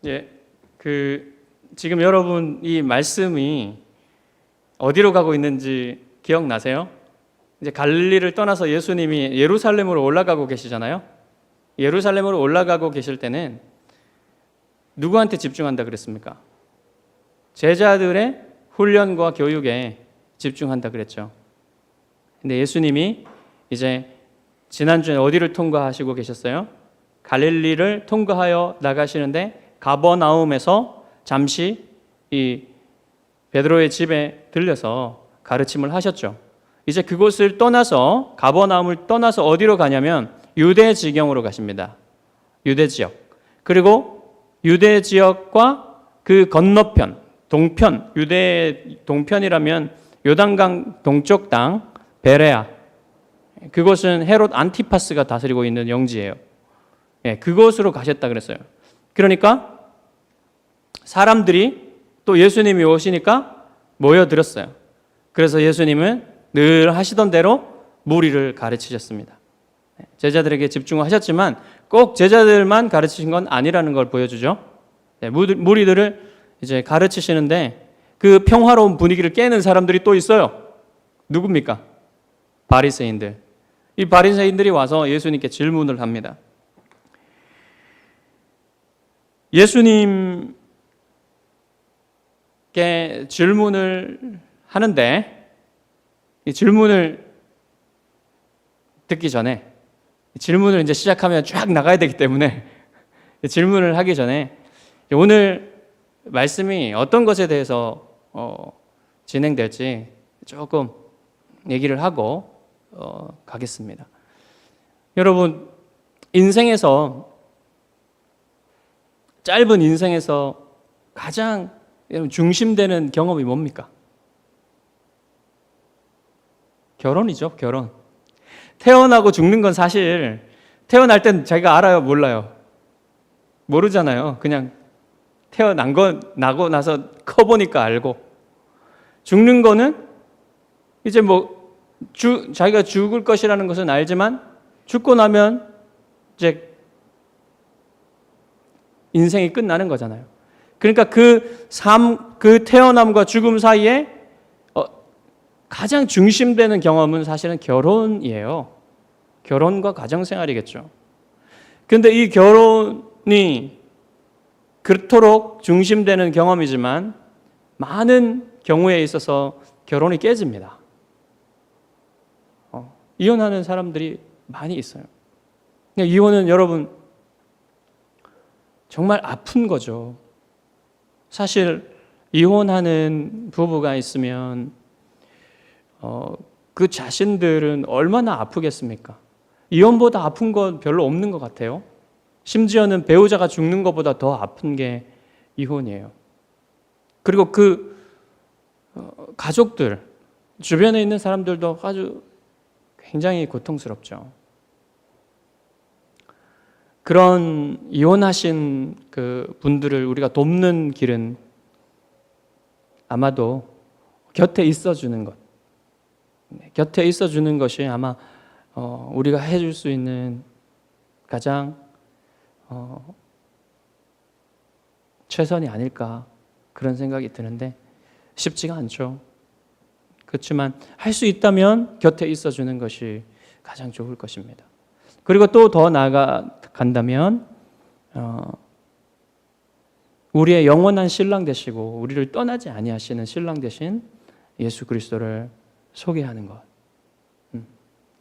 예, 지금 여러분 이 말씀이 어디로 가고 있는지 기억나세요? 이제 갈릴리를 떠나서 예수님이 예루살렘으로 올라가고 계시잖아요. 예루살렘으로 올라가고 계실 때는 누구한테 집중한다 그랬습니까? 제자들의 훈련과 교육에 집중한다 그랬죠. 근데 예수님이 이제 지난주에 어디를 통과하시고 계셨어요? 갈릴리를 통과하여 나가시는데 가버나움에서 잠시 이 베드로의 집에 들려서 가르침을 하셨죠. 이제 그곳을 떠나서 가버나움을 떠나서 어디로 가냐면 유대 지경으로 가십니다. 유대 지역. 그리고 유대 지역과 그 건너편, 동편, 유대 동편이라면 요단강 동쪽 땅 베레아. 그곳은 헤롯 안티파스가 다스리고 있는 영지예요. 예, 그곳으로 가셨다 그랬어요. 그러니까 사람들이 또 예수님이 오시니까 모여들었어요. 그래서 예수님은 늘 하시던 대로 무리를 가르치셨습니다. 제자들에게 집중하셨지만 꼭 제자들만 가르치신 건 아니라는 걸 보여주죠. 무리들을 이제 가르치시는데 그 평화로운 분위기를 깨는 사람들이 또 있어요. 누굽니까? 바리새인들. 이 바리새인들이 와서 예수님께 질문을 합니다. 예수님께 질문을 하는데 이 질문을 듣기 전에 질문을 이제 시작하면 쫙 나가야 되기 때문에 질문을 하기 전에 오늘 말씀이 어떤 것에 대해서 진행될지 조금 얘기를 하고 가겠습니다. 여러분, 짧은 인생에서 가장 중심되는 경험이 뭡니까? 결혼이죠, 결혼. 태어나고 죽는 건 사실 태어날 땐 자기가 알아요, 몰라요? 모르잖아요. 그냥 나고 나서 커보니까 알고. 죽는 거는 이제 자기가 죽을 것이라는 것은 알지만 죽고 나면 이제 인생이 끝나는 거잖아요. 그러니까 그 태어남과 죽음 사이에 가장 중심되는 경험은 사실은 결혼이에요. 결혼과 가정생활이겠죠. 그런데 이 결혼이 그토록 중심되는 경험이지만 많은 경우에 있어서 결혼이 깨집니다. 이혼하는 사람들이 많이 있어요. 이혼은 여러분 정말 아픈 거죠. 사실 이혼하는 부부가 있으면 그 자신들은 얼마나 아프겠습니까? 이혼보다 아픈 건 별로 없는 것 같아요. 심지어는 배우자가 죽는 것보다 더 아픈 게 이혼이에요. 그리고 그 가족들, 주변에 있는 사람들도 아주 굉장히 고통스럽죠. 그런 이혼하신 그 분들을 우리가 돕는 길은 아마도 곁에 있어주는 것. 곁에 있어주는 것이 아마 우리가 해줄 수 있는 가장 최선이 아닐까 그런 생각이 드는데 쉽지가 않죠. 그렇지만 할 수 있다면 곁에 있어주는 것이 가장 좋을 것입니다. 그리고 또 더 나아간다면 우리의 영원한 신랑 되시고 우리를 떠나지 아니하시는 신랑 되신 예수 그리스도를 소개하는 것.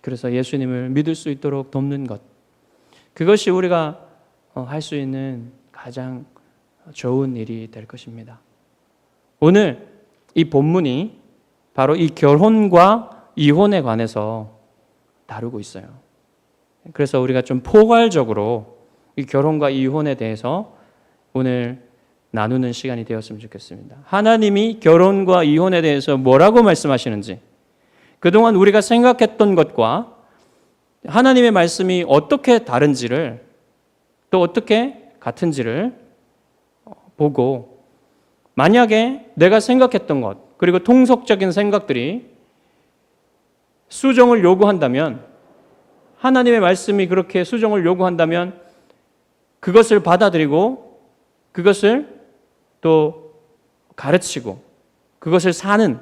그래서 예수님을 믿을 수 있도록 돕는 것. 그것이 우리가 할 수 있는 가장 좋은 일이 될 것입니다. 오늘 이 본문이 바로 이 결혼과 이혼에 관해서 다루고 있어요. 그래서 우리가 좀 포괄적으로 이 결혼과 이혼에 대해서 오늘 나누는 시간이 되었으면 좋겠습니다. 하나님이 결혼과 이혼에 대해서 뭐라고 말씀하시는지, 그동안 우리가 생각했던 것과 하나님의 말씀이 어떻게 다른지를, 또 어떻게 같은지를 보고, 만약에 내가 생각했던 것, 그리고 통속적인 생각들이 수정을 요구한다면, 하나님의 말씀이 그렇게 수정을 요구한다면 그것을 받아들이고 그것을 또 가르치고 그것을 사는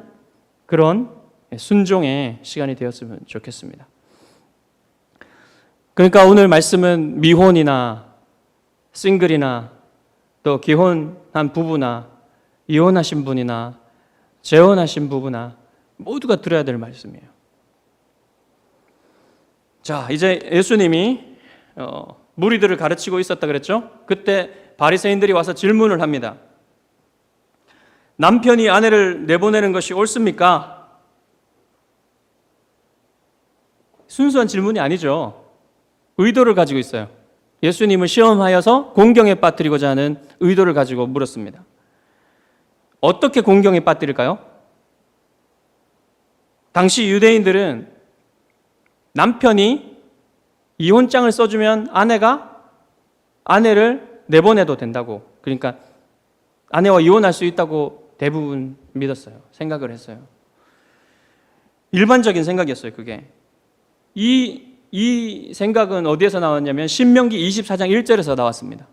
그런 순종의 시간이 되었으면 좋겠습니다. 그러니까 오늘 말씀은 미혼이나 싱글이나 또 기혼한 부부나 이혼하신 분이나 재혼하신 부부나 모두가 들어야 될 말씀이에요. 자, 이제 예수님이 무리들을 가르치고 있었다 그랬죠? 그때 바리새인들이 와서 질문을 합니다. 남편이 아내를 내보내는 것이 옳습니까? 순수한 질문이 아니죠. 의도를 가지고 있어요. 예수님을 시험하여서 공경에 빠뜨리고자 하는 의도를 가지고 물었습니다. 어떻게 공경에 빠뜨릴까요? 당시 유대인들은 남편이 이혼장을 써주면 아내가 아내를 내보내도 된다고, 그러니까 아내와 이혼할 수 있다고 대부분 믿었어요. 생각을 했어요. 일반적인 생각이었어요, 그게. 이 생각은 어디에서 나왔냐면 신명기 24장 1절에서 나왔습니다.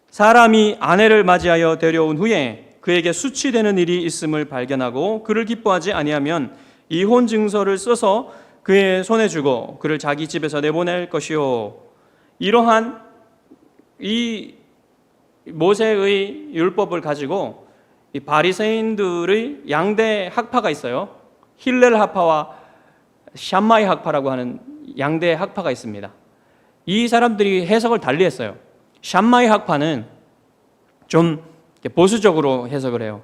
사람이 아내를 맞이하여 데려온 후에 그에게 수치되는 일이 있음을 발견하고 그를 기뻐하지 아니하면 이혼 증서를 써서 그의 손에 주고 그를 자기 집에서 내보낼 것이요. 이러한 이 모세의 율법을 가지고 이 바리새인들의 양대 학파가 있어요. 힐렐 학파와 샴마이 학파라고 하는 양대 학파가 있습니다. 이 사람들이 해석을 달리했어요. 샴마이 학파는 좀 보수적으로 해석을 해요.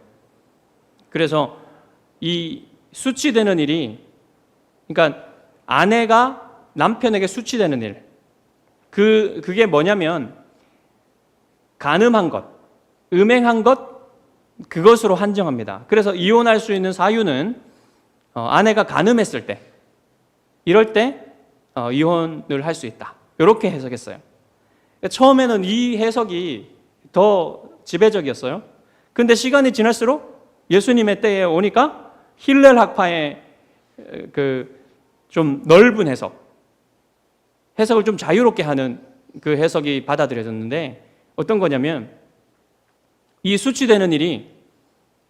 그래서 이 수치되는 일이, 그러니까 아내가 남편에게 수치되는 일, 그게 뭐냐면 간음한 것, 음행한 것, 그것으로 한정합니다. 그래서 이혼할 수 있는 사유는 아내가 간음했을 때, 이럴 때 이혼을 할 수 있다. 이렇게 해석했어요. 처음에는 이 해석이 더 지배적이었어요. 근데 시간이 지날수록 예수님의 때에 오니까 힐렐 학파의 좀 넓은 해석을 좀 자유롭게 하는 그 해석이 받아들여졌는데, 어떤 거냐면 이 수치되는 일이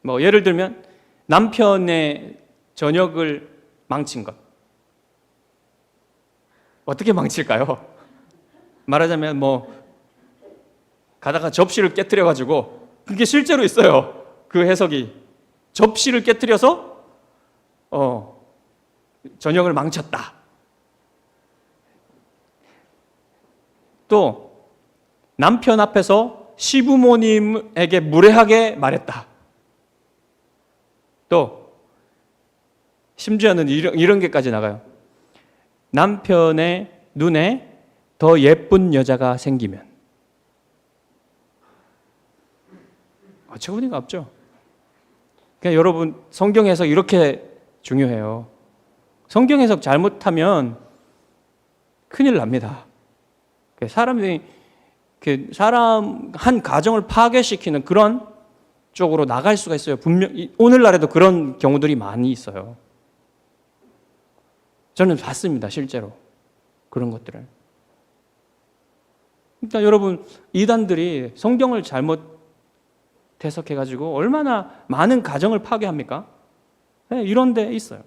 뭐 예를 들면 남편의 저녁을 망친 것. 어떻게 망칠까요? 말하자면 뭐 가다가 접시를 깨트려 가지고, 그게 실제로 있어요. 그 해석이 접시를 깨트려서 저녁을 망쳤다. 또 남편 앞에서 시부모님에게 무례하게 말했다. 또 심지어는 이런 게까지 나가요. 남편의 눈에 더 예쁜 여자가 생기면. 어처구니가 없죠. 그러니까 여러분, 성경 해석 이렇게 중요해요. 성경 해석 잘못하면 큰일 납니다. 사람이 사람 한 가정을 파괴시키는 그런 쪽으로 나갈 수가 있어요. 분명히 오늘날에도 그런 경우들이 많이 있어요. 저는 봤습니다, 실제로 그런 것들을. 그러니까 여러분, 이단들이 성경을 잘못 해석해가지고 얼마나 많은 가정을 파괴합니까? 네, 이런 데 있어요.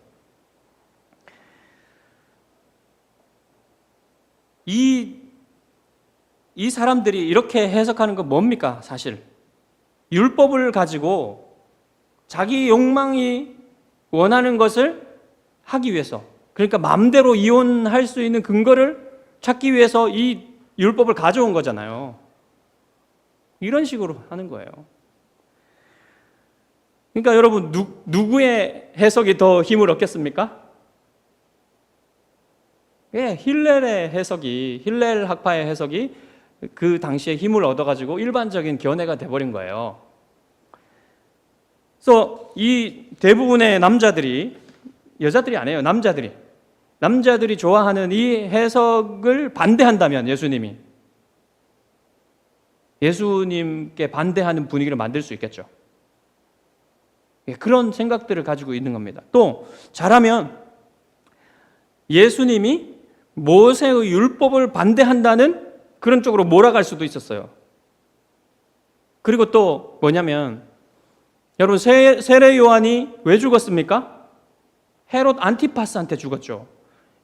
이 사람들이 이렇게 해석하는 건 뭡니까? 사실 율법을 가지고 자기 욕망이 원하는 것을 하기 위해서, 그러니까 마음대로 이혼할 수 있는 근거를 찾기 위해서 이 율법을 가져온 거잖아요. 이런 식으로 하는 거예요. 그러니까 여러분, 누구의 해석이 더 힘을 얻겠습니까? 예, 힐렐 학파의 해석이 그 당시에 힘을 얻어가지고 일반적인 견해가 돼버린 거예요. 그래서 이 대부분의 남자들이, 여자들이 아니에요, 남자들이 좋아하는 이 해석을 반대한다면 예수님께 반대하는 분위기를 만들 수 있겠죠. 그런 생각들을 가지고 있는 겁니다. 또 잘하면 예수님이 모세의 율법을 반대한다는 그런 쪽으로 몰아갈 수도 있었어요. 그리고 또 뭐냐면 여러분 세례 요한이 왜 죽었습니까? 헤롯 안티파스한테 죽었죠.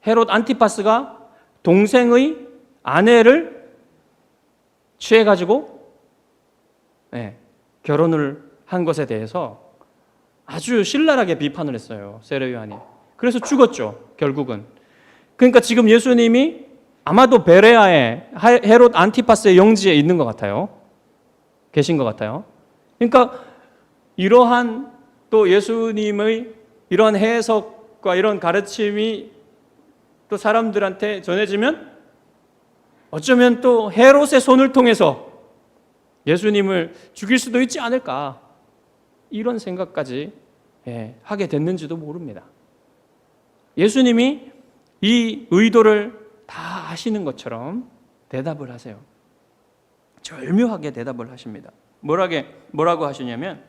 헤롯 안티파스가 동생의 아내를 취해가지고 결혼을 한 것에 대해서 아주 신랄하게 비판을 했어요. 세례 요한이. 그래서 죽었죠. 결국은. 그러니까 지금 예수님이 아마도 베레아에 헤롯 안티파스의 영지에 있는 것 같아요. 계신 것 같아요. 그러니까 이러한 또 예수님의 이러한 해석과 이런 가르침이 또 사람들한테 전해지면 어쩌면 또 헤롯의 손을 통해서 예수님을 죽일 수도 있지 않을까, 이런 생각까지 하게 됐는지도 모릅니다. 예수님이 이 의도를 다 아시는 것처럼 대답을 하세요. 절묘하게 대답을 하십니다. 뭐라고 하시냐면,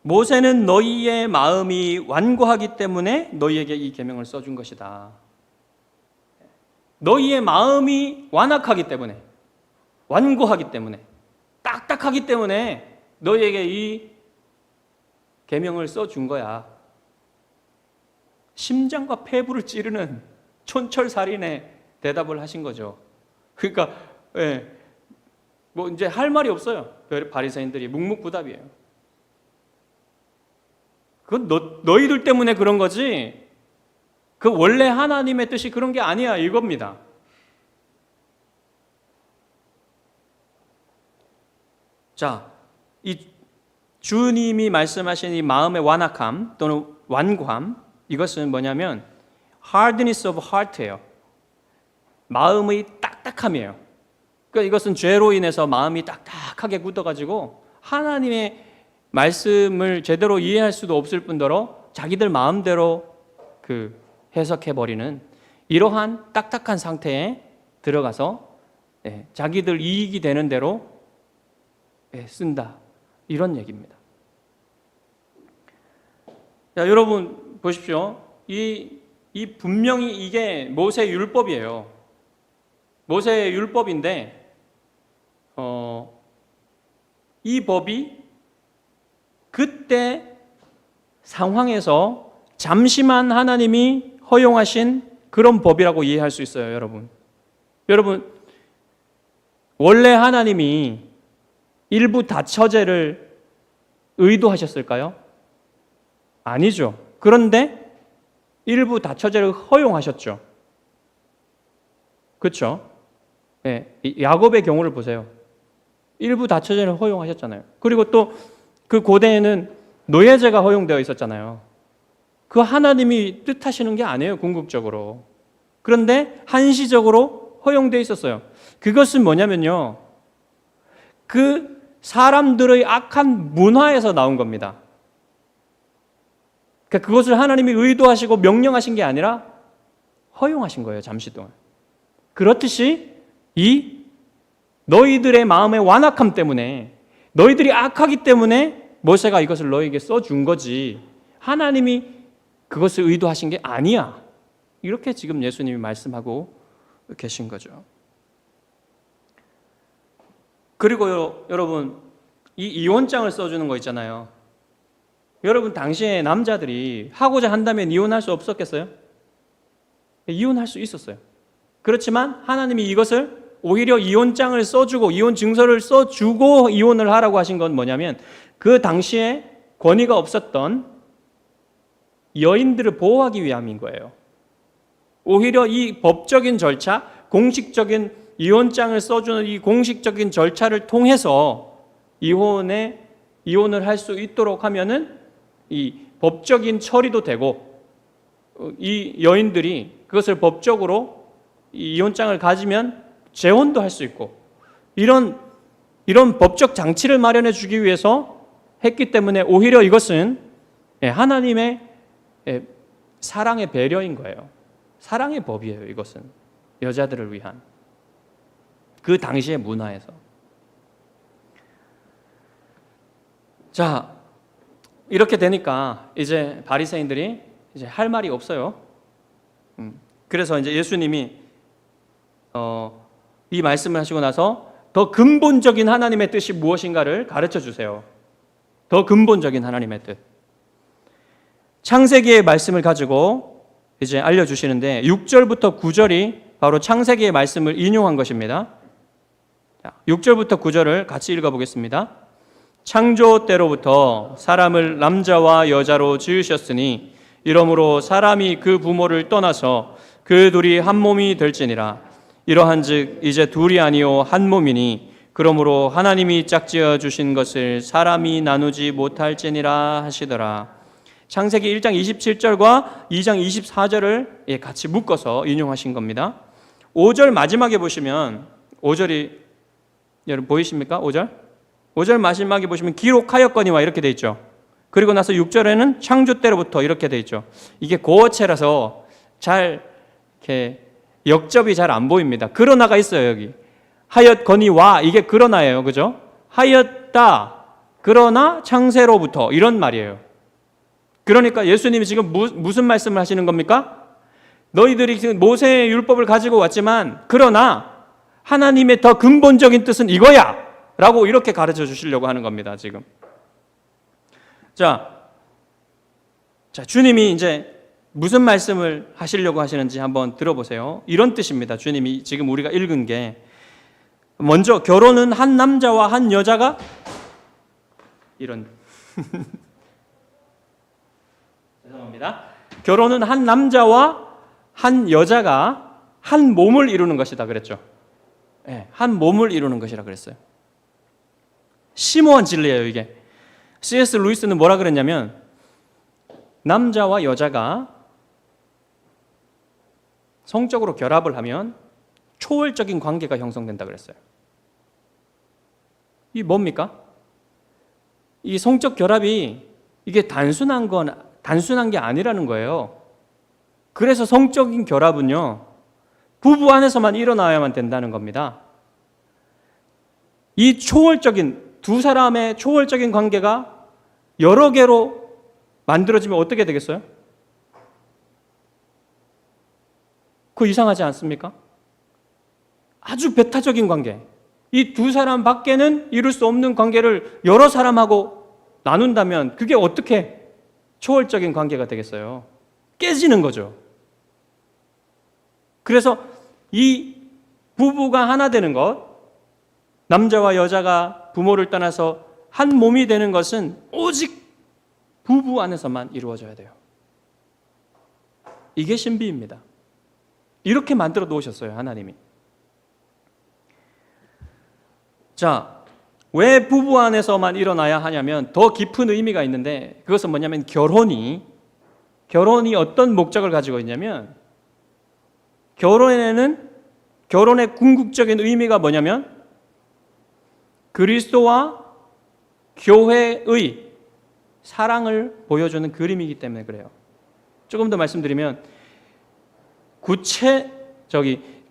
모세는 너희의 마음이 완고하기 때문에 너희에게 이 계명을 써준 것이다. 너희의 마음이 완악하기 때문에, 완고하기 때문에, 딱딱하기 때문에 너희에게 이 계명을 써준 거야. 심장과 폐부를 찌르는 촌철살인의 대답을 하신 거죠. 그러니까 뭐 이제 할 말이 없어요. 바리새인들이 묵묵부답이에요. 그건 너희들 때문에 그런 거지, 그 원래 하나님의 뜻이 그런 게 아니야, 이겁니다. 자, 이 주님이 말씀하신 이 마음의 완악함 또는 완고함, 이것은 뭐냐면 hardness of heart예요. 마음의 딱딱함이에요. 그러니까 이것은 죄로 인해서 마음이 딱딱하게 굳어가지고 하나님의 말씀을 제대로 이해할 수도 없을 뿐더러 자기들 마음대로 해석해버리는 이러한 딱딱한 상태에 들어가서 자기들 이익이 되는 대로 쓴다, 이런 얘기입니다. 자, 여러분 보십시오. 이 분명히 이게 모세 율법이에요. 모세 율법인데 이 법이 그때 상황에서 잠시만 하나님이 허용하신 그런 법이라고 이해할 수 있어요, 여러분. 여러분, 원래 하나님이 일부 다처제를 의도하셨을까요? 아니죠. 그런데 일부 다처제를 허용하셨죠. 그렇죠? 야곱의 경우를 보세요. 일부 다처제를 허용하셨잖아요. 그리고 또 그 고대에는 노예제가 허용되어 있었잖아요. 그 하나님이 뜻하시는 게 아니에요, 궁극적으로. 그런데 한시적으로 허용되어 있었어요. 그것은 뭐냐면요, 그 사람들의 악한 문화에서 나온 겁니다. 그러니까 그것을 하나님이 의도하시고 명령하신 게 아니라 허용하신 거예요, 잠시 동안. 그렇듯이 이 너희들의 마음의 완악함 때문에, 너희들이 악하기 때문에 모세가 이것을 너희에게 써준 거지, 하나님이 그것을 의도하신 게 아니야. 이렇게 지금 예수님이 말씀하고 계신 거죠. 그리고 여러분, 이 이혼장을 써주는 거 있잖아요. 여러분, 당시에 남자들이 하고자 한다면 이혼할 수 없었겠어요? 이혼할 수 있었어요. 그렇지만 하나님이 이것을 오히려 이혼장을 써주고 이혼 증서를 써주고 이혼을 하라고 하신 건 뭐냐면, 그 당시에 권위가 없었던 여인들을 보호하기 위함인 거예요. 오히려 이 법적인 절차, 공식적인 이혼장을 써주는 이 공식적인 절차를 통해서 이혼을 할 수 있도록 하면은 이 법적인 처리도 되고, 이 여인들이 그것을 법적으로 이 이혼장을 가지면 재혼도 할 수 있고, 이런 법적 장치를 마련해 주기 위해서 했기 때문에 오히려 이것은 하나님의 사랑의 배려인 거예요. 사랑의 법이에요, 이것은. 여자들을 위한. 그 당시의 문화에서. 자, 이렇게 되니까 이제 바리새인들이 이제 할 말이 없어요. 그래서 이제 예수님이 이 말씀을 하시고 나서 더 근본적인 하나님의 뜻이 무엇인가를 가르쳐 주세요. 더 근본적인 하나님의 뜻. 창세기의 말씀을 가지고 이제 알려주시는데 6절부터 9절이 바로 창세기의 말씀을 인용한 것입니다. 6절부터 9절을 같이 읽어보겠습니다. 창조 때로부터 사람을 남자와 여자로 지으셨으니 이러므로 사람이 그 부모를 떠나서 그 둘이 한 몸이 될지니라. 이러한즉 이제 둘이 아니요 한 몸이니 그러므로 하나님이 짝지어 주신 것을 사람이 나누지 못할지니라 하시더라. 창세기 1장 27절과 2장 24절을 같이 묶어서 인용하신 겁니다. 5절 마지막에 보시면 5절이 여러분 보이십니까? 5절? 5절 마지막에 보시면 기록하였거니와 이렇게 돼 있죠. 그리고 나서 6절에는 창조 때로부터 이렇게 돼 있죠. 이게 고어체라서 잘 이렇게 역접이 잘 안 보입니다. 그러나가 있어요, 여기. 하였거니와 이게 그러나예요. 그죠? 하였다. 그러나 창세로부터 이런 말이에요. 그러니까 예수님이 지금 무슨 말씀을 하시는 겁니까? 너희들이 지금 모세의 율법을 가지고 왔지만 그러나 하나님의 더 근본적인 뜻은 이거야! 라고 이렇게 가르쳐 주시려고 하는 겁니다, 지금. 자, 주님이 이제 무슨 말씀을 하시려고 하시는지 한번 들어보세요. 이런 뜻입니다. 주님이 지금 우리가 읽은 게 먼저 결혼은 한 남자와 한 여자가 이런 죄송합니다. 결혼은 한 남자와 한 여자가 한 몸을 이루는 것이다 그랬죠. 네, 한 몸을 이루는 것이라 그랬어요. 심오한 진리예요, 이게. C.S. 루이스는 뭐라 그랬냐면 남자와 여자가 성적으로 결합을 하면 초월적인 관계가 형성된다 그랬어요. 이 뭡니까? 이 성적 결합이 이게 단순한 게 아니라는 거예요. 그래서 성적인 결합은요, 부부 안에서만 일어나야만 된다는 겁니다. 이 초월적인 두 사람의 초월적인 관계가 여러 개로 만들어지면 어떻게 되겠어요? 그거 이상하지 않습니까? 아주 배타적인 관계. 이 두 사람 밖에는 이룰 수 없는 관계를 여러 사람하고 나눈다면 그게 어떻게 초월적인 관계가 되겠어요? 깨지는 거죠. 그래서 이 부부가 하나 되는 것, 남자와 여자가 부모를 떠나서 한 몸이 되는 것은 오직 부부 안에서만 이루어져야 돼요. 이게 신비입니다. 이렇게 만들어 놓으셨어요, 하나님이. 자, 왜 부부 안에서만 일어나야 하냐면 더 깊은 의미가 있는데 그것은 뭐냐면 결혼이 어떤 목적을 가지고 있냐면 결혼의 궁극적인 의미가 뭐냐면 그리스도와 교회의 사랑을 보여주는 그림이기 때문에 그래요. 조금 더 말씀드리면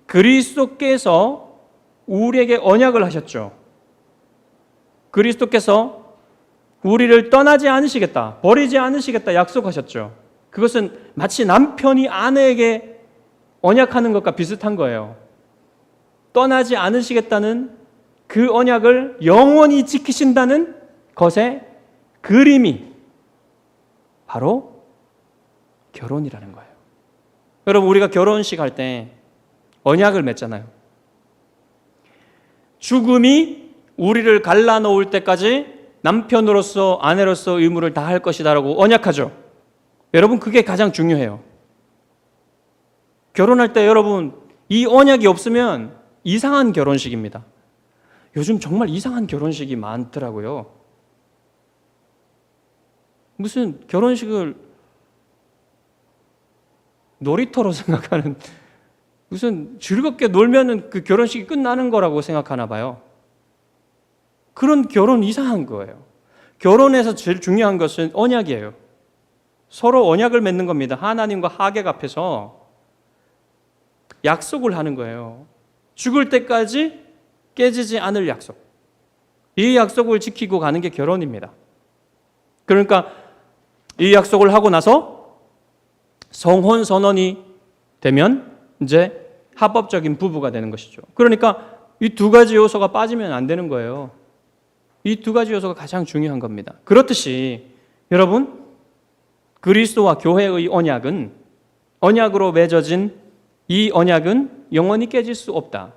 그리스도께서 우리에게 언약을 하셨죠. 그리스도께서 우리를 떠나지 않으시겠다, 버리지 않으시겠다 약속하셨죠. 그것은 마치 남편이 아내에게 언약하는 것과 비슷한 거예요. 떠나지 않으시겠다는 그 언약을 영원히 지키신다는 것의 그림이 바로 결혼이라는 거예요. 여러분, 우리가 결혼식 할 때 언약을 맺잖아요. 죽음이 우리를 갈라놓을 때까지 남편으로서 아내로서 의무를 다할 것이다라고 언약하죠. 여러분, 그게 가장 중요해요. 결혼할 때 여러분, 이 언약이 없으면 이상한 결혼식입니다. 요즘 정말 이상한 결혼식이 많더라고요. 무슨 결혼식을 놀이터로 생각하는, 무슨 즐겁게 놀면은 그 결혼식이 끝나는 거라고 생각하나 봐요. 그런 결혼 이상한 거예요. 결혼에서 제일 중요한 것은 언약이에요. 서로 언약을 맺는 겁니다. 하나님과 하객 앞에서 약속을 하는 거예요. 죽을 때까지 깨지지 않을 약속. 이 약속을 지키고 가는 게 결혼입니다. 그러니까 이 약속을 하고 나서 성혼 선언이 되면 이제 합법적인 부부가 되는 것이죠. 그러니까 이 두 가지 요소가 빠지면 안 되는 거예요. 이 두 가지 요소가 가장 중요한 겁니다. 그렇듯이 여러분, 그리스도와 교회의 언약으로 맺어진 이 언약은 영원히 깨질 수 없다.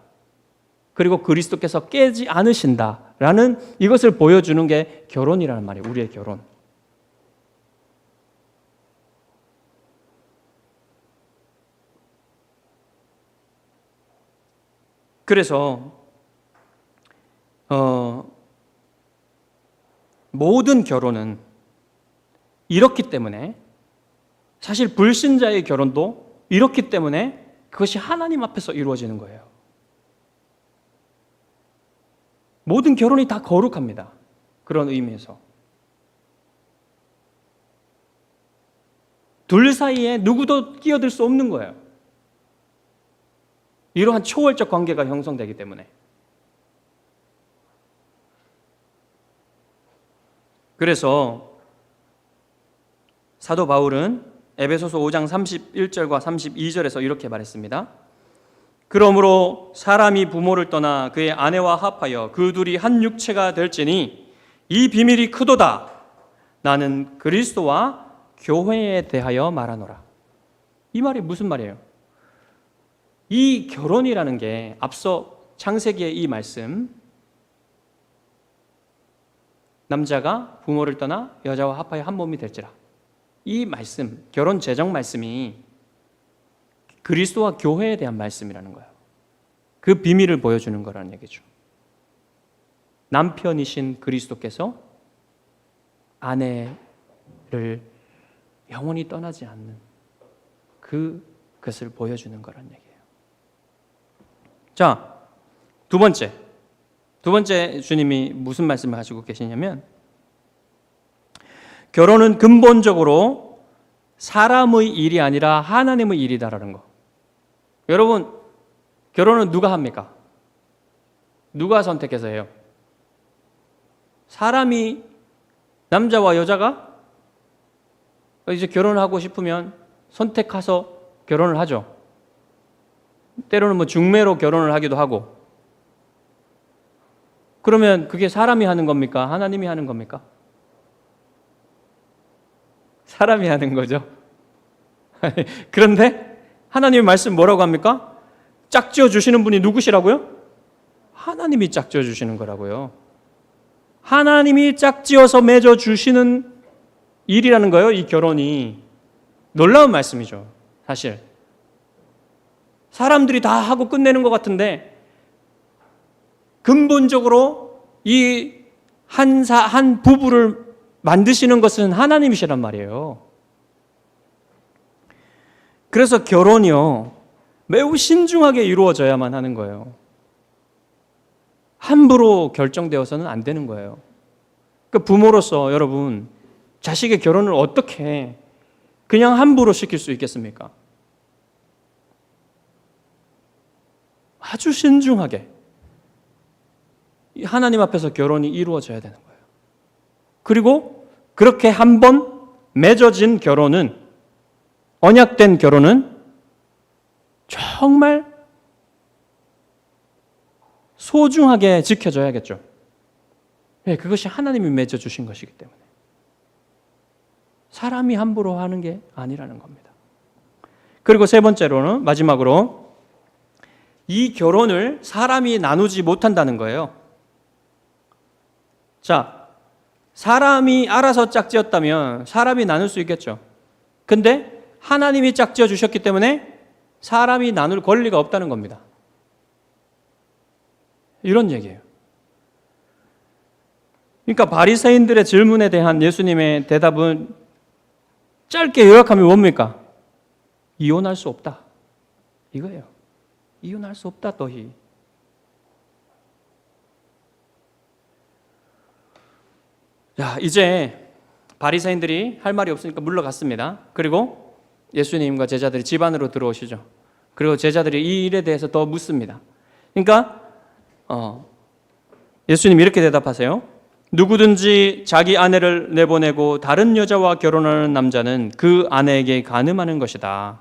그리고 그리스도께서 깨지 않으신다라는 이것을 보여주는 게 결혼이라는 말이에요. 우리의 결혼. 그래서 모든 결혼은 이렇기 때문에, 사실 불신자의 결혼도 이렇기 때문에 그것이 하나님 앞에서 이루어지는 거예요. 모든 결혼이 다 거룩합니다. 그런 의미에서. 둘 사이에 누구도 끼어들 수 없는 거예요. 이러한 초월적 관계가 형성되기 때문에. 그래서 사도 바울은 에베소서 5장 31절과 32절에서 이렇게 말했습니다. 그러므로 사람이 부모를 떠나 그의 아내와 합하여 그 둘이 한 육체가 될지니 이 비밀이 크도다. 나는 그리스도와 교회에 대하여 말하노라. 이 말이 무슨 말이에요? 이 결혼이라는 게 앞서 창세기의 이 말씀, 남자가 부모를 떠나 여자와 합하여 한 몸이 될지라, 이 말씀, 결혼 제정 말씀이 그리스도와 교회에 대한 말씀이라는 거예요. 그 비밀을 보여주는 거라는 얘기죠. 남편이신 그리스도께서 아내를 영원히 떠나지 않는 그것을 보여주는 거라는 얘기예요. 자, 두 번째 주님이 무슨 말씀을 하시고 계시냐면, 결혼은 근본적으로 사람의 일이 아니라 하나님의 일이다라는 거. 여러분, 결혼은 누가 합니까? 누가 선택해서 해요? 사람이, 남자와 여자가 이제 결혼하고 싶으면 선택해서 결혼을 하죠. 때로는 뭐 중매로 결혼을 하기도 하고. 그러면 그게 사람이 하는 겁니까? 하나님이 하는 겁니까? 사람이 하는 거죠. 그런데 하나님의 말씀 뭐라고 합니까? 짝지어 주시는 분이 누구시라고요? 하나님이 짝지어 주시는 거라고요. 하나님이 짝지어서 맺어 주시는 일이라는 거예요. 이 결혼이. 놀라운 말씀이죠. 사실 사람들이 다 하고 끝내는 것 같은데, 근본적으로 이 한 부부를 만드시는 것은 하나님이시란 말이에요. 그래서 결혼이요, 매우 신중하게 이루어져야만 하는 거예요. 함부로 결정되어서는 안 되는 거예요. 그 부모로서 여러분, 자식의 결혼을 어떻게 그냥 함부로 시킬 수 있겠습니까? 아주 신중하게 하나님 앞에서 결혼이 이루어져야 되는 거예요. 그리고 그렇게 한번 맺어진 결혼은, 언약된 결혼은 정말 소중하게 지켜져야겠죠. 네, 그것이 하나님이 맺어주신 것이기 때문에. 사람이 함부로 하는 게 아니라는 겁니다. 그리고 세 번째로는, 마지막으로, 이 결혼을 사람이 나누지 못한다는 거예요. 자, 사람이 알아서 짝지었다면 사람이 나눌 수 있겠죠. 근데 하나님이 짝지어 주셨기 때문에 사람이 나눌 권리가 없다는 겁니다. 이런 얘기예요. 그러니까 바리새인들의 질문에 대한 예수님의 대답은 짧게 요약하면 뭡니까? 이혼할 수 없다, 이거예요. 이혼할 수 없다, 너희. 자, 이제 바리새인들이 할 말이 없으니까 물러갔습니다. 그리고 예수님과 제자들이 집 안으로 들어오시죠. 그리고 제자들이 이 일에 대해서 더 묻습니다. 그러니까 예수님이 이렇게 대답하세요. 누구든지 자기 아내를 내보내고 다른 여자와 결혼하는 남자는 그 아내에게 간음하는 것이다.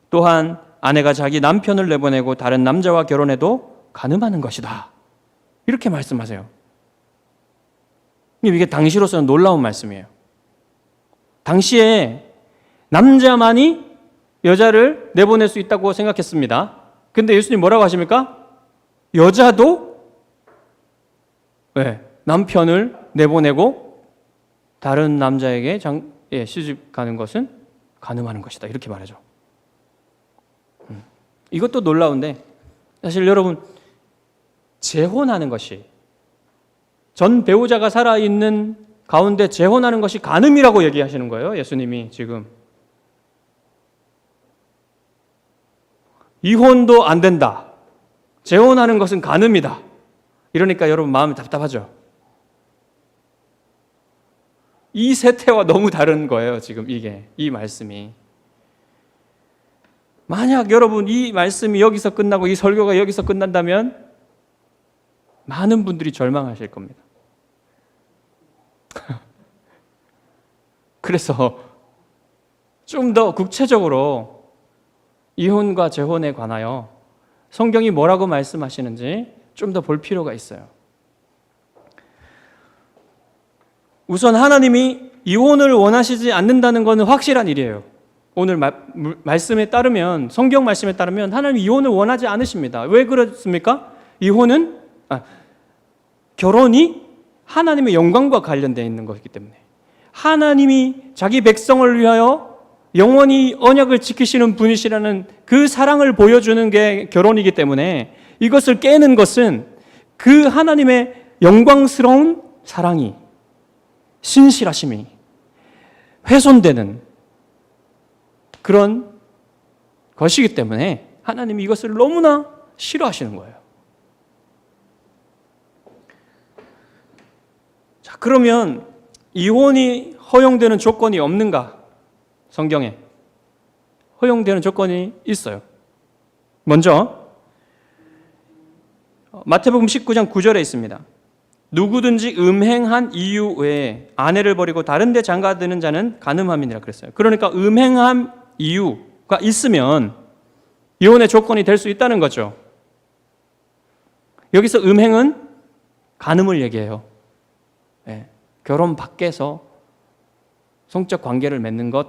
또한 아내가 자기 남편을 내보내고 다른 남자와 결혼해도 간음하는 것이다. 이렇게 말씀하세요. 이게 당시로서는 놀라운 말씀이에요. 당시에 남자만이 여자를 내보낼 수 있다고 생각했습니다. 근데 예수님 뭐라고 하십니까? 여자도 남편을 내보내고 다른 남자에게 시집 가는 것은 간음하는 것이다. 이렇게 말하죠. 이것도 놀라운데 사실 여러분 재혼하는 것이 전 배우자가 살아있는 가운데 재혼하는 것이 간음이라고 얘기하시는 거예요. 예수님이 지금. 이혼도 안 된다. 재혼하는 것은 간음이다. 이러니까 여러분 마음이 답답하죠. 이 세태와 너무 다른 거예요. 지금 이 말씀이. 만약 여러분 이 말씀이 여기서 끝나고 이 설교가 여기서 끝난다면 많은 분들이 절망하실 겁니다. 그래서 좀 더 구체적으로 이혼과 재혼에 관하여 성경이 뭐라고 말씀하시는지 좀 더 볼 필요가 있어요. 우선 하나님이 이혼을 원하시지 않는다는 것은 확실한 일이에요. 오늘 말씀에 따르면, 성경 말씀에 따르면 하나님이 이혼을 원하지 않으십니다. 왜 그렇습니까? 결혼이 하나님의 영광과 관련되어 있는 것이기 때문에, 하나님이 자기 백성을 위하여 영원히 언약을 지키시는 분이시라는 그 사랑을 보여주는 게 결혼이기 때문에 이것을 깨는 것은 그 하나님의 영광스러운 사랑이, 신실하심이 훼손되는 그런 것이기 때문에 하나님이 이것을 너무나 싫어하시는 거예요. 자, 그러면 이혼이 허용되는 조건이 없는가? 성경에 허용되는 조건이 있어요. 먼저 마태복음 19장 9절에 있습니다. 누구든지 음행한 이유 외에 아내를 버리고 다른 데 장가드는 자는 간음함이니라 그랬어요. 그러니까 음행한 이유가 있으면 이혼의 조건이 될 수 있다는 거죠. 여기서 음행은 간음을 얘기해요. 결혼 밖에서 성적 관계를 맺는 것,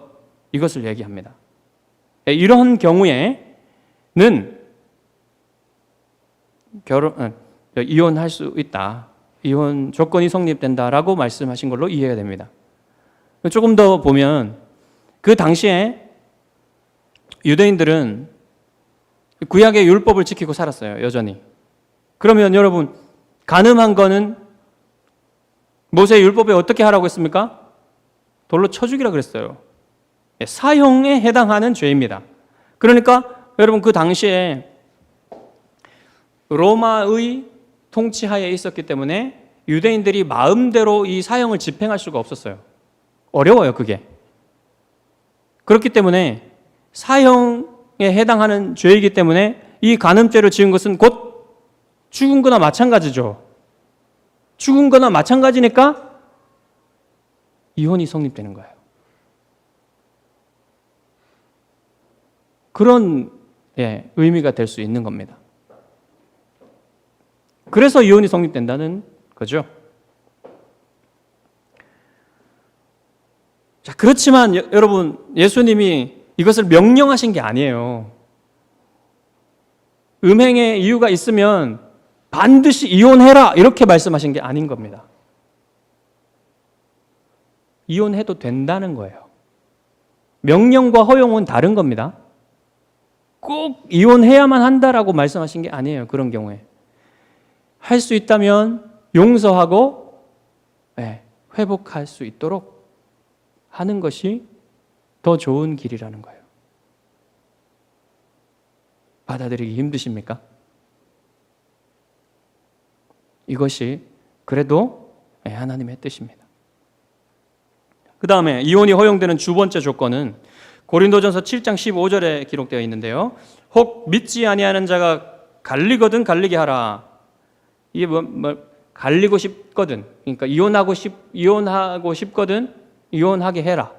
이것을 얘기합니다. 이런 경우에는 이혼할 수 있다. 이혼 조건이 성립된다라고 말씀하신 걸로 이해가 됩니다. 조금 더 보면 그 당시에 유대인들은 구약의 율법을 지키고 살았어요. 여전히. 그러면 여러분 간음한 거는 모세의 율법에 어떻게 하라고 했습니까? 돌로 쳐 죽이라 그랬어요. 사형에 해당하는 죄입니다. 그러니까 여러분 그 당시에 로마의 통치하에 있었기 때문에 유대인들이 마음대로 이 사형을 집행할 수가 없었어요. 어려워요, 그게. 그렇기 때문에 사형에 해당하는 죄이기 때문에 이 간음죄를 지은 것은 곧 죽은 거나 마찬가지죠. 죽은 거나 마찬가지니까 이혼이 성립되는 거예요. 그런 의미가 될 수 있는 겁니다. 그래서 이혼이 성립된다는 거죠. 자, 그렇지만 여러분, 예수님이 이것을 명령하신 게 아니에요. 음행의 이유가 있으면 반드시 이혼해라 이렇게 말씀하신 게 아닌 겁니다. 이혼해도 된다는 거예요. 명령과 허용은 다른 겁니다. 꼭 이혼해야만 한다라고 말씀하신 게 아니에요. 그런 경우에 할 수 있다면 용서하고 회복할 수 있도록 하는 것이 더 좋은 길이라는 거예요. 받아들이기 힘드십니까? 이것이 그래도 하나님의 뜻입니다. 그 다음에 이혼이 허용되는 두 번째 조건은 고린도전서 7장 15절에 기록되어 있는데요. 혹 믿지 아니하는 자가 갈리거든 갈리게 하라. 이게 갈리고 싶거든, 그러니까 이혼하고 싶거든 이혼하게 해라.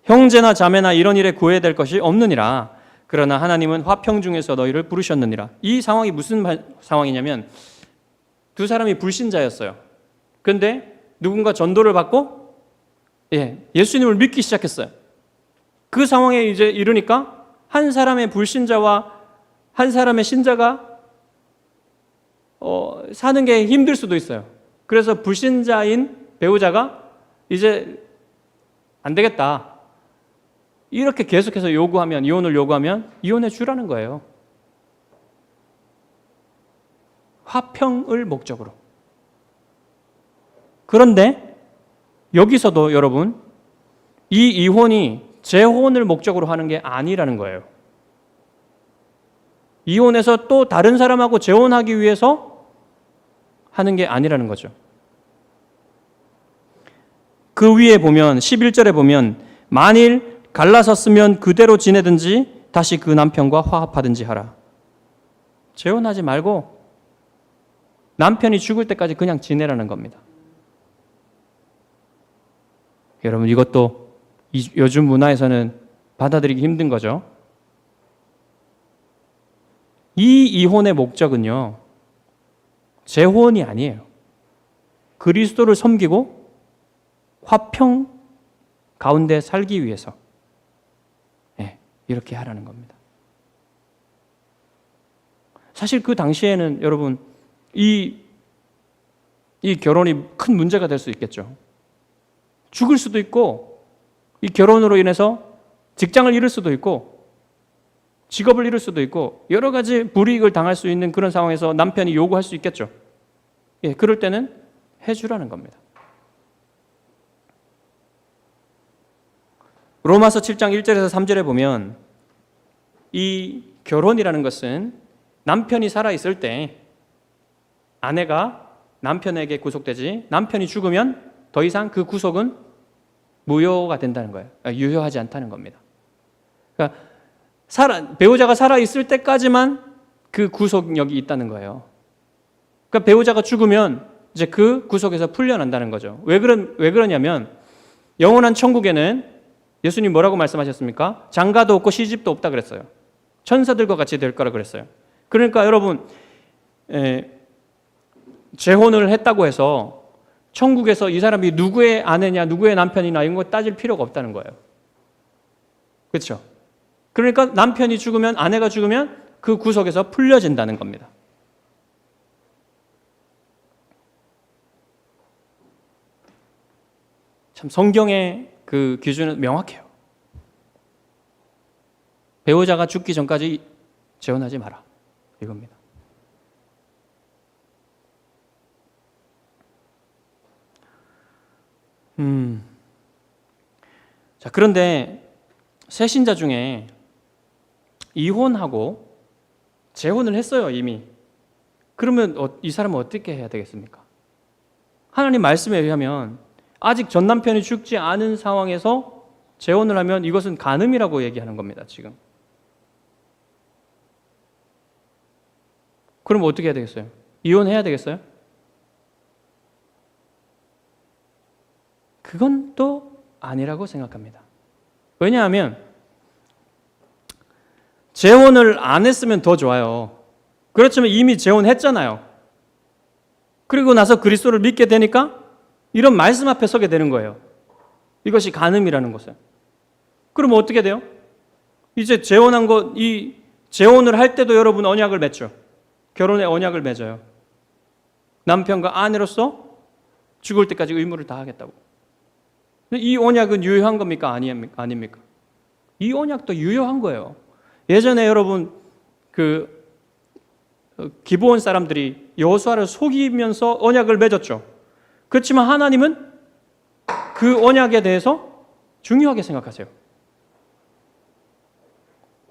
형제나 자매나 이런 일에 구애될 것이 없느니라. 그러나 하나님은 화평 중에서 너희를 부르셨느니라. 이 상황이 무슨 상황이냐면 두 사람이 불신자였어요. 그런데 누군가 전도를 받고 예수님을 믿기 시작했어요. 그 상황에 이제 이르니까 한 사람의 불신자와 한 사람의 신자가 사는 게 힘들 수도 있어요. 그래서 불신자인 배우자가 이제 안 되겠다. 이렇게 계속해서 이혼을 요구하면 이혼해 주라는 거예요. 화평을 목적으로. 그런데 여기서도 여러분, 이 이혼이 재혼을 목적으로 하는 게 아니라는 거예요. 이혼해서 또 다른 사람하고 재혼하기 위해서 하는 게 아니라는 거죠. 그 위에 보면 11절에 보면 만일 갈라섰으면 그대로 지내든지 다시 그 남편과 화합하든지 하라. 재혼하지 말고 남편이 죽을 때까지 그냥 지내라는 겁니다. 여러분, 이것도 요즘 문화에서는 받아들이기 힘든 거죠. 이 이혼의 목적은요, 재혼이 아니에요. 그리스도를 섬기고 화평 가운데 살기 위해서 이렇게 하라는 겁니다. 사실 그 당시에는 여러분, 이 결혼이 큰 문제가 될 수 있겠죠. 죽을 수도 있고, 이 결혼으로 인해서 직장을 잃을 수도 있고, 직업을 잃을 수도 있고, 여러 가지 불이익을 당할 수 있는 그런 상황에서 남편이 요구할 수 있겠죠. 그럴 때는 해주라는 겁니다. 로마서 7장 1절에서 3절에 보면 이 결혼이라는 것은 남편이 살아있을 때 아내가 남편에게 구속되지, 남편이 죽으면 더 이상 그 구속은 무효가 된다는 거예요. 유효하지 않다는 겁니다. 그러니까 배우자가 살아있을 때까지만 그 구속력이 있다는 거예요. 그러니까 배우자가 죽으면 이제 그 구속에서 풀려난다는 거죠. 왜 그러냐면 영원한 천국에는 예수님 뭐라고 말씀하셨습니까? 장가도 없고 시집도 없다 그랬어요. 천사들과 같이 될 거라 그랬어요. 그러니까 여러분, 재혼을 했다고 해서 천국에서 이 사람이 누구의 아내냐, 누구의 남편이나 이런 거 따질 필요가 없다는 거예요. 그렇죠? 그러니까 남편이 죽으면, 아내가 죽으면 그 구속에서 풀려진다는 겁니다. 참 성경의 그 기준은 명확해요. 배우자가 죽기 전까지 재혼하지 마라, 이겁니다. 자, 그런데 새신자 중에 이혼하고 재혼을 했어요, 이미. 그러면 이 사람은 어떻게 해야 되겠습니까? 하나님 말씀에 의하면 아직 전 남편이 죽지 않은 상황에서 재혼을 하면 이것은 간음이라고 얘기하는 겁니다, 지금. 그럼 어떻게 해야 되겠어요? 이혼해야 되겠어요? 그건 또 아니라고 생각합니다. 왜냐하면 재혼을 안 했으면 더 좋아요. 그렇지만 이미 재혼했잖아요. 그리고 나서 그리스도를 믿게 되니까 이런 말씀 앞에 서게 되는 거예요. 이것이 간음이라는 것은. 그럼 어떻게 돼요? 이제 재혼한 이 재혼을 할 때도 여러분 언약을 맺죠. 결혼의 언약을 맺어요. 남편과 아내로서 죽을 때까지 의무를 다하겠다고. 이 언약은 유효한 겁니까? 아닙니까? 이 언약도 유효한 거예요. 예전에 여러분 기브온 사람들이 여호수아를 속이면서 언약을 맺었죠. 그렇지만 하나님은 그 언약에 대해서 중요하게 생각하세요.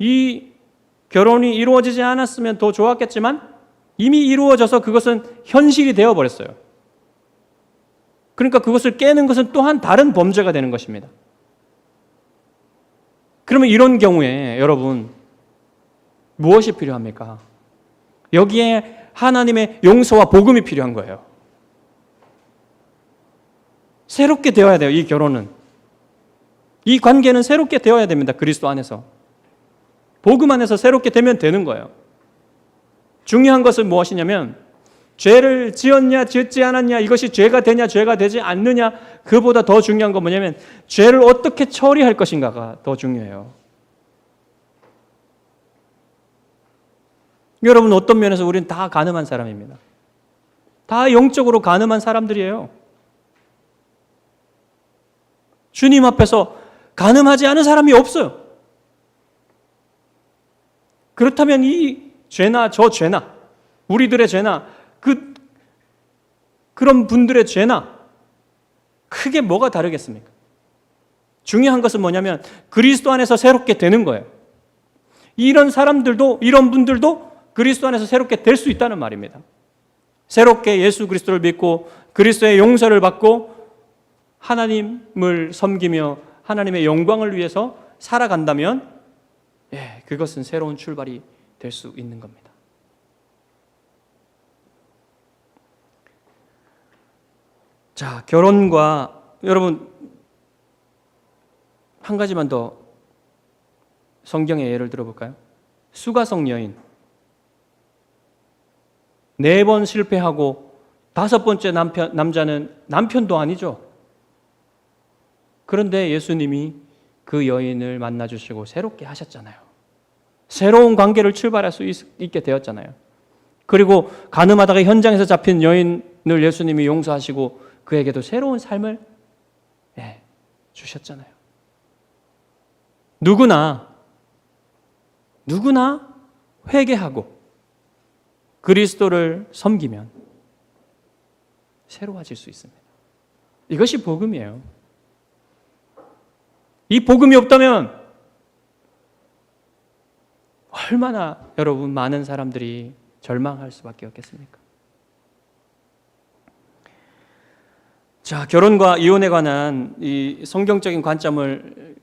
이 결혼이 이루어지지 않았으면 더 좋았겠지만 이미 이루어져서 그것은 현실이 되어버렸어요. 그러니까 그것을 깨는 것은 또한 다른 범죄가 되는 것입니다. 그러면 이런 경우에 여러분 무엇이 필요합니까? 여기에 하나님의 용서와 복음이 필요한 거예요. 새롭게 되어야 돼요, 이 결혼은. 이 관계는 새롭게 되어야 됩니다, 그리스도 안에서. 복음 안에서 새롭게 되면 되는 거예요. 중요한 것은 무엇이냐면 죄를 지었냐 지었지 않았냐, 이것이 죄가 되냐 죄가 되지 않느냐, 그보다 더 중요한 건 뭐냐면 죄를 어떻게 처리할 것인가가 더 중요해요. 여러분, 어떤 면에서 우리는 다 간음한 사람입니다. 다 영적으로 간음한 사람들이에요. 주님 앞에서 간음하지 않은 사람이 없어요. 그렇다면 이 죄나 저 죄나 우리들의 죄나 그런 분들의 죄나 크게 뭐가 다르겠습니까? 중요한 것은 뭐냐면 그리스도 안에서 새롭게 되는 거예요. 이런 사람들도, 이런 분들도 그리스도 안에서 새롭게 될 수 있다는 말입니다. 새롭게 예수 그리스도를 믿고 그리스도의 용서를 받고 하나님을 섬기며 하나님의 영광을 위해서 살아간다면 그것은 새로운 출발이 될 수 있는 겁니다. 자, 결혼과, 여러분 한 가지만 더 성경의 예를 들어볼까요? 수가성 여인, 4번 실패하고 5번째 남자는 남편도 아니죠. 그런데 예수님이 그 여인을 만나주시고 새롭게 하셨잖아요. 새로운 관계를 출발할 수 있게 되었잖아요. 그리고 간음하다가 현장에서 잡힌 여인을 예수님이 용서하시고 그에게도 새로운 삶을 주셨잖아요. 누구나 회개하고 그리스도를 섬기면 새로워질 수 있습니다. 이것이 복음이에요. 이 복음이 없다면 얼마나 여러분 많은 사람들이 절망할 수밖에 없겠습니까? 자, 결혼과 이혼에 관한 이 성경적인 관점을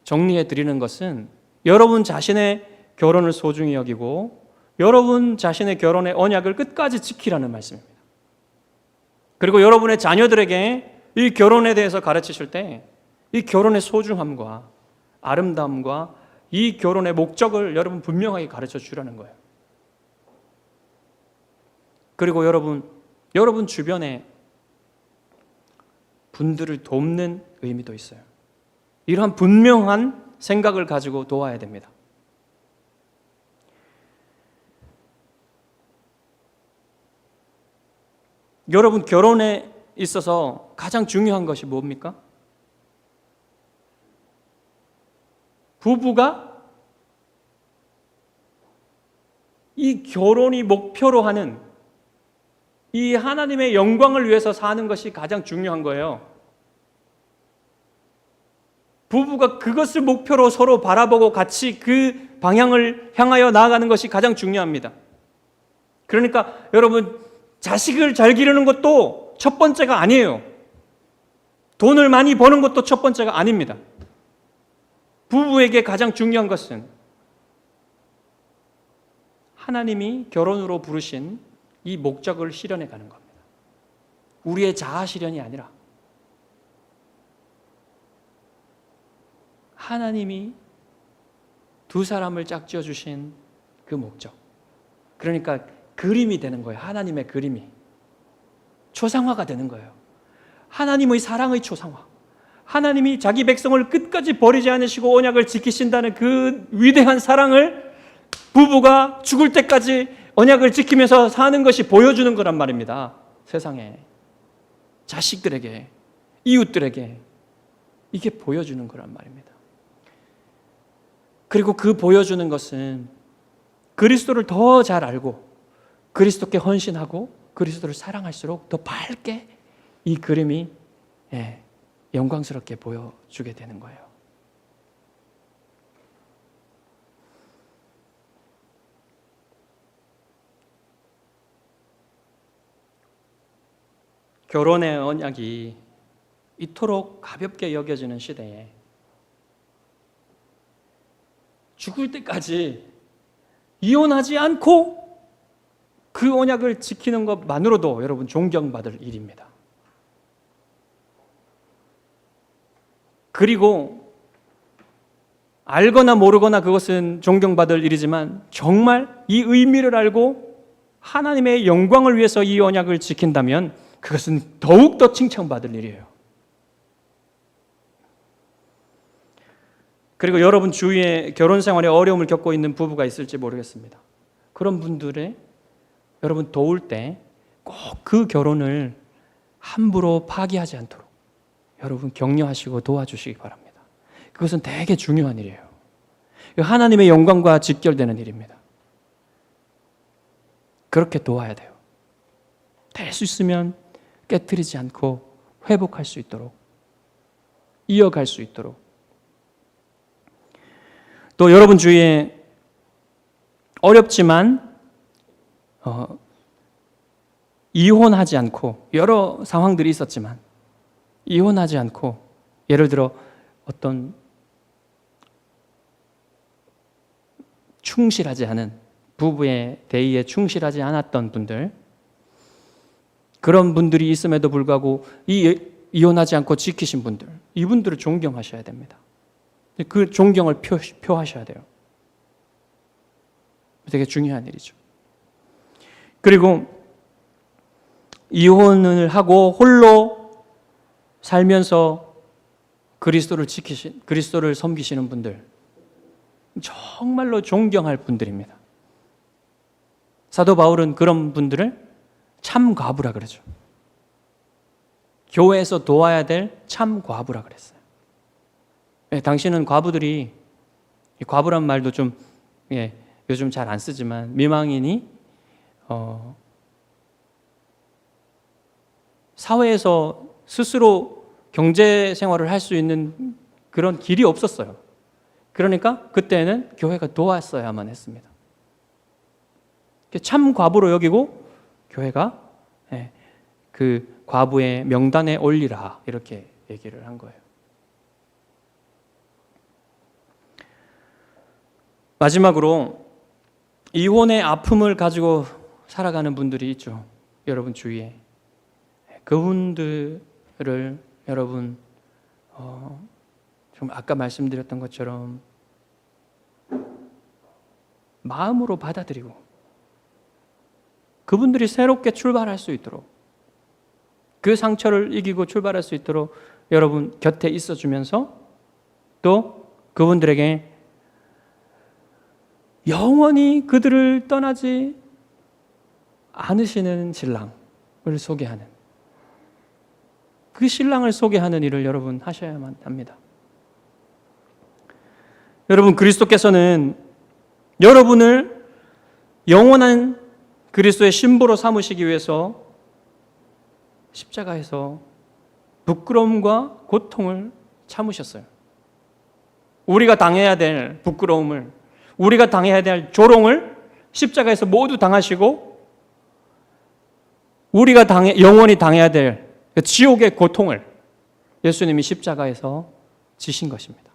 정리해 드리는 것은 여러분 자신의 결혼을 소중히 여기고 여러분 자신의 결혼의 언약을 끝까지 지키라는 말씀입니다. 그리고 여러분의 자녀들에게 이 결혼에 대해서 가르치실 때 이 결혼의 소중함과 아름다움과 이 결혼의 목적을 여러분 분명하게 가르쳐 주라는 거예요. 그리고 여러분 주변에 분들을 돕는 의미도 있어요. 이러한 분명한 생각을 가지고 도와야 됩니다. 여러분, 결혼에 있어서 가장 중요한 것이 뭡니까? 부부가 이 결혼이 목표로 하는 이 하나님의 영광을 위해서 사는 것이 가장 중요한 거예요. 부부가 그것을 목표로 서로 바라보고 같이 그 방향을 향하여 나아가는 것이 가장 중요합니다. 그러니까 여러분, 자식을 잘 기르는 것도 첫 번째가 아니에요. 돈을 많이 버는 것도 첫 번째가 아닙니다. 부부에게 가장 중요한 것은 하나님이 결혼으로 부르신 이 목적을 실현해 가는 겁니다. 우리의 자아 실현이 아니라 하나님이 두 사람을 짝지어 주신 그 목적. 그러니까 그림이 되는 거예요. 하나님의 그림이. 초상화가 되는 거예요. 하나님의 사랑의 초상화. 하나님이 자기 백성을 끝까지 버리지 않으시고 언약을 지키신다는 그 위대한 사랑을 부부가 죽을 때까지 언약을 지키면서 사는 것이 보여주는 거란 말입니다. 세상에. 자식들에게, 이웃들에게 이게 보여주는 거란 말입니다. 그리고 그 보여주는 것은 그리스도를 더 잘 알고 그리스도께 헌신하고 그리스도를 사랑할수록 더 밝게 이 그림이 영광스럽게 보여주게 되는 거예요. 결혼의 언약이 이토록 가볍게 여겨지는 시대에 죽을 때까지 이혼하지 않고 그 언약을 지키는 것만으로도 여러분 존경받을 일입니다. 그리고 알거나 모르거나 그것은 존경받을 일이지만 정말 이 의미를 알고 하나님의 영광을 위해서 이 언약을 지킨다면 그것은 더욱더 칭찬받을 일이에요. 그리고 여러분 주위에 결혼 생활에 어려움을 겪고 있는 부부가 있을지 모르겠습니다. 그런 분들의 여러분 도울 때 꼭 그 결혼을 함부로 파기하지 않도록 여러분 격려하시고 도와주시기 바랍니다. 그것은 되게 중요한 일이에요. 하나님의 영광과 직결되는 일입니다. 그렇게 도와야 돼요. 될 수 있으면 깨트리지 않고 회복할 수 있도록, 이어갈 수 있도록. 또 여러분 주위에 어렵지만 이혼하지 않고, 여러 상황들이 있었지만 이혼하지 않고, 예를 들어 어떤 충실하지 않은, 부부의 대의에 충실하지 않았던 분들, 그런 분들이 있음에도 불구하고 이혼하지 않고 지키신 분들, 이분들을 존경하셔야 됩니다. 그 존경을 표하셔야 돼요. 되게 중요한 일이죠. 그리고 이혼을 하고 홀로 살면서 그리스도를 섬기시는 분들, 정말로 존경할 분들입니다. 사도 바울은 그런 분들을 참 과부라 그러죠. 교회에서 도와야 될 참 과부라 그랬어요. 당신은 과부들이, 과부란 말도 좀 요즘 잘 안 쓰지만 미망인이 사회에서 스스로 경제 생활을 할 수 있는 그런 길이 없었어요. 그러니까 그때는 교회가 도왔어야만 했습니다. 참 과부로 여기고 교회가 그 과부의 명단에 올리라, 이렇게 얘기를 한 거예요. 마지막으로 이혼의 아픔을 가지고 살아가는 분들이 있죠. 여러분 주위에. 그분들을 여러분 좀 아까 말씀드렸던 것처럼 마음으로 받아들이고 그분들이 새롭게 출발할 수 있도록, 그 상처를 이기고 출발할 수 있도록 여러분 곁에 있어주면서 또 그분들에게 영원히 그들을 떠나지 않으시는 신랑을 소개하는, 그 신랑을 소개하는 일을 여러분 하셔야만 합니다. 여러분, 그리스도께서는 여러분을 영원한 그리스도의 신부로 삼으시기 위해서 십자가에서 부끄러움과 고통을 참으셨어요. 우리가 당해야 될 부끄러움을, 우리가 당해야 될 조롱을 십자가에서 모두 당하시고, 우리가 영원히 당해야 될 지옥의 고통을 예수님이 십자가에서 지신 것입니다.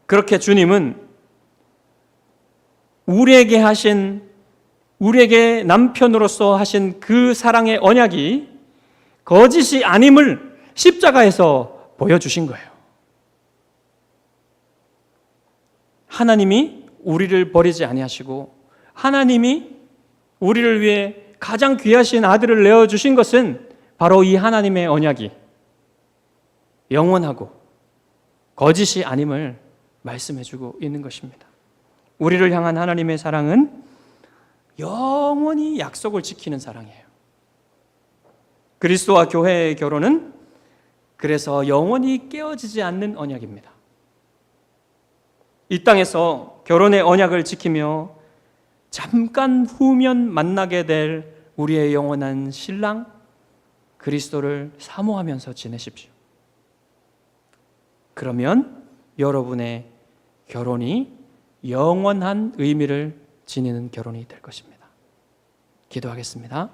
그렇게 주님은 우리에게 남편으로서 하신 그 사랑의 언약이 거짓이 아님을 십자가에서 보여주신 거예요. 하나님이 우리를 버리지 아니하시고 하나님이 우리를 위해 가장 귀하신 아들을 내어주신 것은 바로 이 하나님의 언약이 영원하고 거짓이 아님을 말씀해주고 있는 것입니다. 우리를 향한 하나님의 사랑은 영원히 약속을 지키는 사랑이에요. 그리스도와 교회의 결혼은 그래서 영원히 깨어지지 않는 언약입니다. 이 땅에서 결혼의 언약을 지키며 잠깐 후면 만나게 될 우리의 영원한 신랑 그리스도를 사모하면서 지내십시오. 그러면 여러분의 결혼이 영원한 의미를 지니는 결혼이 될 것입니다. 기도하겠습니다.